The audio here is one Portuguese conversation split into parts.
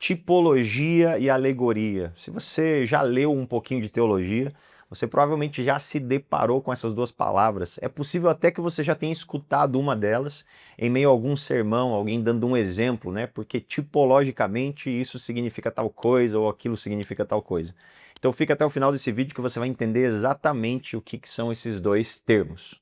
tipologia e alegoria. Se você já leu um pouquinho de teologia, você provavelmente já se deparou com essas duas palavras. É possível até que você já tenha escutado uma delas em meio a algum sermão, alguém dando um exemplo, né? Porque tipologicamente isso significa tal coisa ou aquilo significa tal coisa. Então fica até o final desse vídeo que você vai entender exatamente o que são esses dois termos.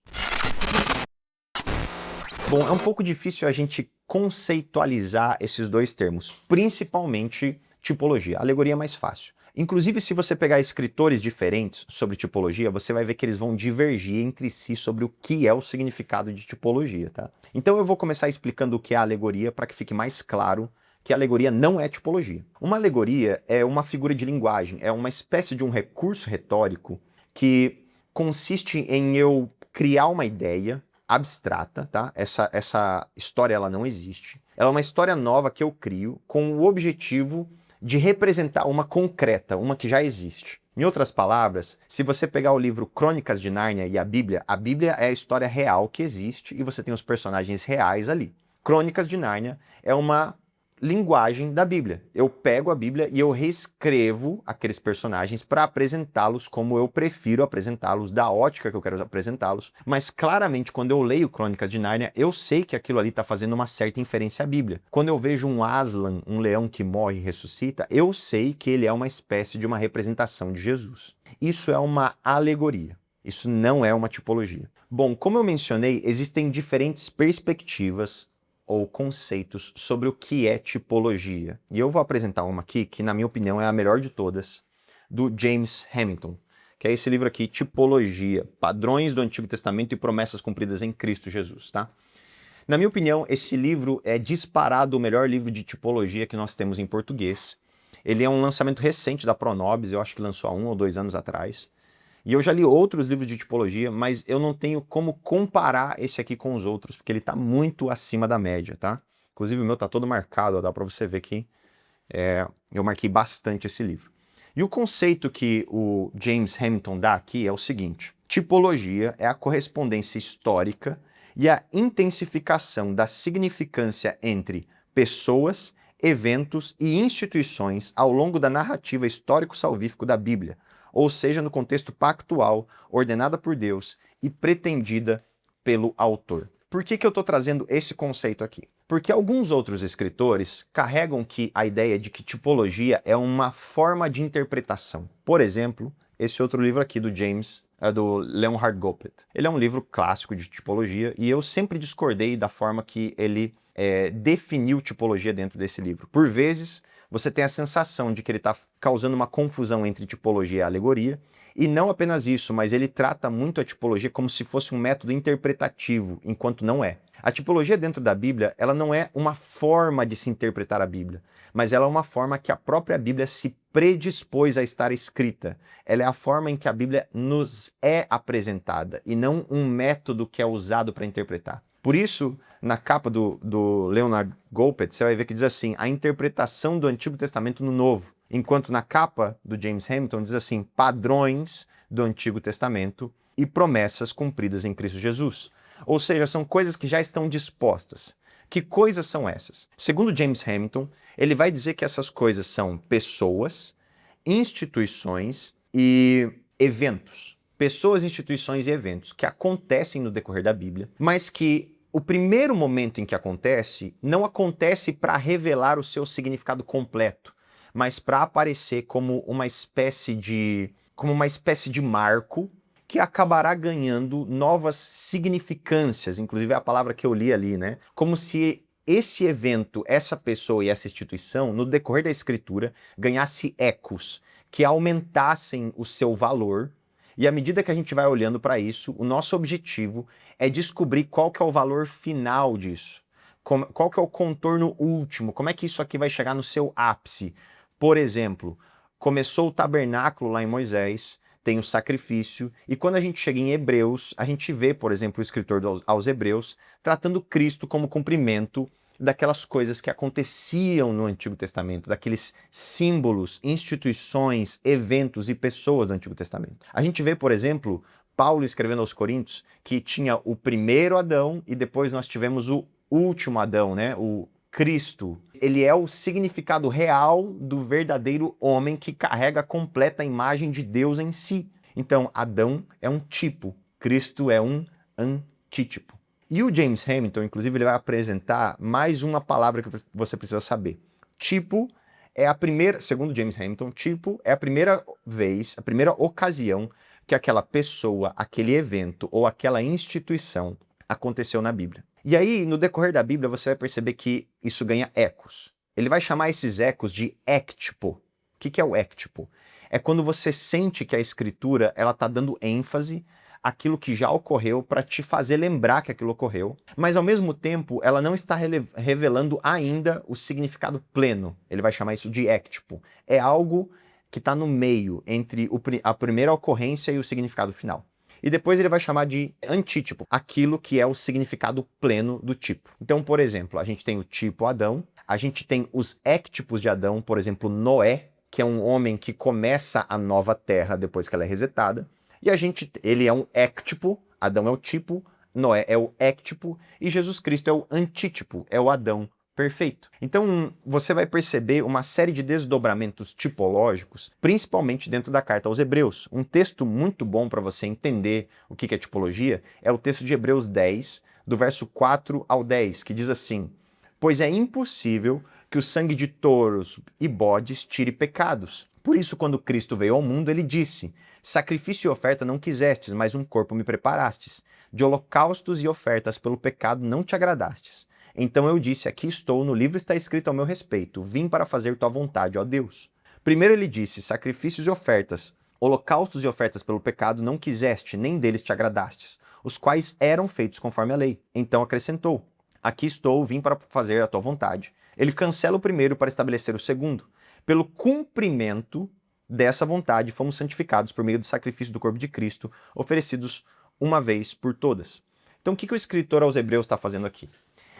Bom, é um pouco difícil a gente conceitualizar esses dois termos, principalmente tipologia. A alegoria é mais fácil. Inclusive, se você pegar escritores diferentes sobre tipologia, você vai ver que eles vão divergir entre si sobre o que é o significado de tipologia, tá? Então eu vou começar explicando o que é a alegoria para que fique mais claro que a alegoria não é tipologia. Uma alegoria é uma figura de linguagem, é uma espécie de um recurso retórico que consiste em eu criar uma ideia abstrata, tá? Essa história ela não existe. Ela é uma história nova que eu crio com o objetivo de representar uma concreta, uma que já existe. Em outras palavras, se você pegar o livro Crônicas de Nárnia e a Bíblia é a história real que existe e você tem os personagens reais ali. Crônicas de Nárnia é uma linguagem da Bíblia. Eu pego a Bíblia e eu reescrevo aqueles personagens para apresentá-los como eu prefiro apresentá-los, da ótica que eu quero apresentá-los, mas claramente quando eu leio Crônicas de Nárnia, eu sei que aquilo ali está fazendo uma certa inferência à Bíblia. Quando eu vejo um Aslan, um leão que morre e ressuscita, eu sei que ele é uma espécie de uma representação de Jesus. Isso é uma alegoria. Isso não é uma tipologia. Bom, como eu mencionei, existem diferentes perspectivas ou conceitos sobre o que é tipologia. E eu vou apresentar uma aqui que, na minha opinião, é a melhor de todas, do James Hamilton, que é esse livro aqui, Tipologia, Padrões do Antigo Testamento e Promessas Cumpridas em Cristo Jesus, tá? Na minha opinião, esse livro é disparado o melhor livro de tipologia que nós temos em português. Ele é um lançamento recente da Pronobis, eu acho que lançou há 1 ou 2 anos atrás. E eu já li outros livros de tipologia, mas eu não tenho como comparar esse aqui com os outros, porque ele está muito acima da média, tá? Inclusive o meu está todo marcado, ó, dá para você ver que eu marquei bastante esse livro. E o conceito que o James Hamilton dá aqui é o seguinte: tipologia é a correspondência histórica e a intensificação da significância entre pessoas, eventos e instituições ao longo da narrativa histórico-salvífico da Bíblia, ou seja, no contexto pactual, ordenada por Deus e pretendida pelo autor. Por que eu estou trazendo esse conceito aqui? Porque alguns outros escritores carregam a ideia de que tipologia é uma forma de interpretação. Por exemplo, esse outro livro aqui do do Leonhard Goppelt. Ele é um livro clássico de tipologia e eu sempre discordei da forma que ele definiu tipologia dentro desse livro. Por vezes, você tem a sensação de que ele está causando uma confusão entre tipologia e alegoria, e não apenas isso, mas ele trata muito a tipologia como se fosse um método interpretativo, enquanto não é. A tipologia dentro da Bíblia, ela não é uma forma de se interpretar a Bíblia, mas ela é uma forma que a própria Bíblia se predispôs a estar escrita. Ela é a forma em que a Bíblia nos é apresentada, e não um método que é usado para interpretar. Por isso, na capa do Leonhard Goppelt, você vai ver que diz assim, a interpretação do Antigo Testamento no Novo. Enquanto na capa do James Hamilton diz assim, padrões do Antigo Testamento e promessas cumpridas em Cristo Jesus. Ou seja, são coisas que já estão dispostas. Que coisas são essas? Segundo James Hamilton, ele vai dizer que essas coisas são pessoas, instituições e eventos. Pessoas, instituições e eventos que acontecem no decorrer da Bíblia, mas que o primeiro momento em que acontece, não acontece para revelar o seu significado completo, mas para aparecer como uma espécie de marco que acabará ganhando novas significâncias, inclusive é a palavra que eu li ali, né? Como se esse evento, essa pessoa e essa instituição, no decorrer da escritura, ganhasse ecos, que aumentassem o seu valor. E à medida que a gente vai olhando para isso, o nosso objetivo é descobrir qual que é o valor final disso. Qual que é o contorno último, como é que isso aqui vai chegar no seu ápice. Por exemplo, começou o tabernáculo lá em Moisés, tem o sacrifício, e quando a gente chega em Hebreus, a gente vê, por exemplo, o escritor aos Hebreus tratando Cristo como cumprimento daquelas coisas que aconteciam no Antigo Testamento, daqueles símbolos, instituições, eventos e pessoas do Antigo Testamento. A gente vê, por exemplo, Paulo escrevendo aos Coríntios que tinha o primeiro Adão e depois nós tivemos o último Adão, né? O Cristo, ele é o significado real do verdadeiro homem que carrega a completa imagem de Deus em si. Então, Adão é um tipo, Cristo é um antítipo. E o James Hamilton, inclusive, ele vai apresentar mais uma palavra que você precisa saber. Tipo é a primeira, segundo James Hamilton, tipo é a primeira vez, a primeira ocasião que aquela pessoa, aquele evento ou aquela instituição aconteceu na Bíblia. E aí, no decorrer da Bíblia, você vai perceber que isso ganha ecos. Ele vai chamar esses ecos de éctipo. O que é o éctipo? É quando você sente que a escritura ela está dando ênfase àquilo que já ocorreu para te fazer lembrar que aquilo ocorreu, mas ao mesmo tempo ela não está revelando ainda o significado pleno. Ele vai chamar isso de éctipo. É algo que está no meio entre a primeira ocorrência e o significado final. E depois ele vai chamar de antítipo, aquilo que é o significado pleno do tipo. Então, por exemplo, a gente tem o tipo Adão, a gente tem os éctipos de Adão, por exemplo, Noé, que é um homem que começa a nova terra depois que ela é resetada, e ele é um éctipo, Adão é o tipo, Noé é o éctipo, e Jesus Cristo é o antítipo, é o Adão perfeito. Então, você vai perceber uma série de desdobramentos tipológicos, principalmente dentro da carta aos Hebreus. Um texto muito bom para você entender o que é tipologia é o texto de Hebreus 10, do verso 4 ao 10, que diz assim: pois é impossível que o sangue de touros e bodes tire pecados. Por isso, quando Cristo veio ao mundo, ele disse: sacrifício e oferta não quisestes, mas um corpo me preparastes. De holocaustos e ofertas pelo pecado não te agradastes. Então eu disse: aqui estou, no livro está escrito ao meu respeito, vim para fazer tua vontade, ó Deus. Primeiro ele disse: sacrifícios e ofertas, holocaustos e ofertas pelo pecado não quiseste, nem deles te agradastes, os quais eram feitos conforme a lei. Então acrescentou: aqui estou, vim para fazer a tua vontade. Ele cancela o primeiro para estabelecer o segundo. Pelo cumprimento dessa vontade, fomos santificados por meio do sacrifício do corpo de Cristo, oferecidos uma vez por todas. Então, o que o escritor aos Hebreus está fazendo aqui?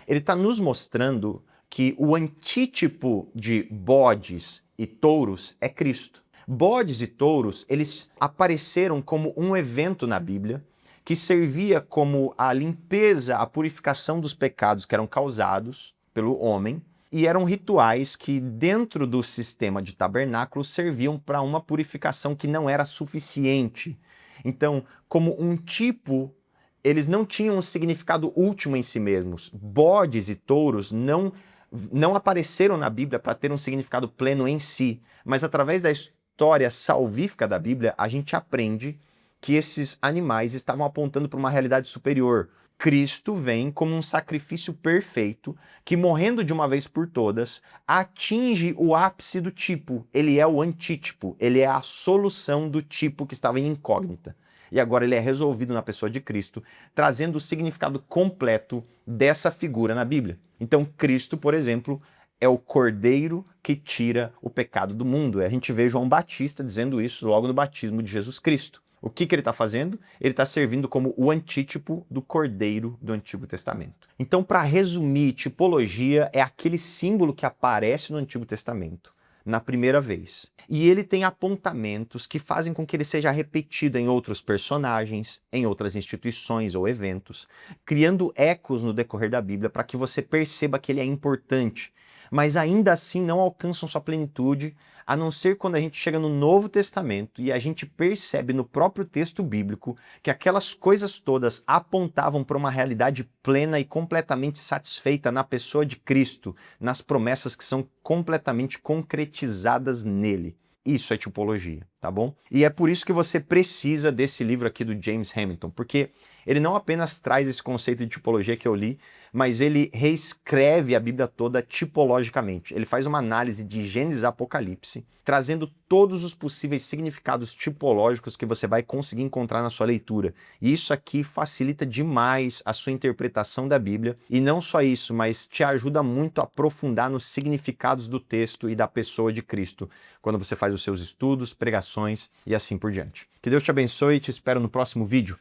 Ele está nos mostrando que o antítipo de bodes e touros é Cristo. Bodes e touros, eles apareceram como um evento na Bíblia que servia como a limpeza, a purificação dos pecados que eram causados pelo homem, e eram rituais que, dentro do sistema de tabernáculo, serviam para uma purificação que não era suficiente. Então, como um tipo, eles não tinham um significado último em si mesmos. Bodes e touros não apareceram na Bíblia para ter um significado pleno em si, mas através da história salvífica da Bíblia, a gente aprende que esses animais estavam apontando para uma realidade superior. Cristo vem como um sacrifício perfeito que, morrendo de uma vez por todas, atinge o ápice do tipo. Ele é o antítipo, ele é a solução do tipo que estava em incógnita. E agora ele é resolvido na pessoa de Cristo, trazendo o significado completo dessa figura na Bíblia. Então, Cristo, por exemplo, é o cordeiro que tira o pecado do mundo. A gente vê João Batista dizendo isso logo no batismo de Jesus Cristo. O que ele está fazendo? Ele está servindo como o antítipo do cordeiro do Antigo Testamento. Então, para resumir, tipologia é aquele símbolo que aparece no Antigo Testamento na primeira vez. E ele tem apontamentos que fazem com que ele seja repetido em outros personagens, em outras instituições ou eventos, criando ecos no decorrer da Bíblia para que você perceba que ele é importante, mas ainda assim não alcançam sua plenitude, a não ser quando a gente chega no Novo Testamento e a gente percebe no próprio texto bíblico que aquelas coisas todas apontavam para uma realidade plena e completamente satisfeita na pessoa de Cristo, nas promessas que são completamente concretizadas nele. Isso é tipologia, tá bom? E é por isso que você precisa desse livro aqui do James Hamilton, porque ele não apenas traz esse conceito de tipologia que eu li, mas ele reescreve a Bíblia toda tipologicamente. Ele faz uma análise de Gênesis a Apocalipse, trazendo todos os possíveis significados tipológicos que você vai conseguir encontrar na sua leitura. E isso aqui facilita demais a sua interpretação da Bíblia, e não só isso, mas te ajuda muito a aprofundar nos significados do texto e da pessoa de Cristo, quando você faz os seus estudos, pregações e assim por diante. Que Deus te abençoe e te espero no próximo vídeo.